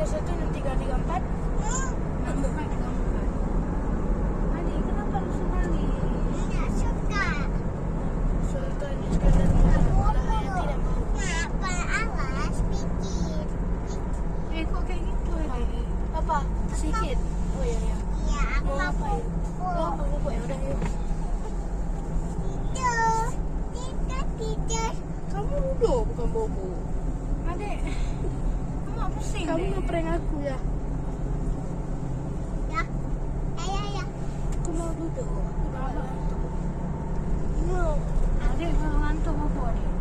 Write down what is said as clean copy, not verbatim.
6, 3, 4. Adik, kenapa lu suka nih? Nggak suka. Sultan Iskandar Malah Hayati tidak mau. Kenapa alas pikir? Kok kayak gitu ya? Apa? Sikit. Oh iya iya. Iya, aku Mau mau ngapain? bobo. Oh, mau bobo ya udah yuk. Tidur. Tidur. Kamu duduk bukan bobo. Adek, kamu apa sih? Kamu Dek? ngeprank aku ya. Ya. Ya. Aku mau duduk. Aku udah Apa? ngantuk. No. Adek, kalau ngantuk apa, Adek?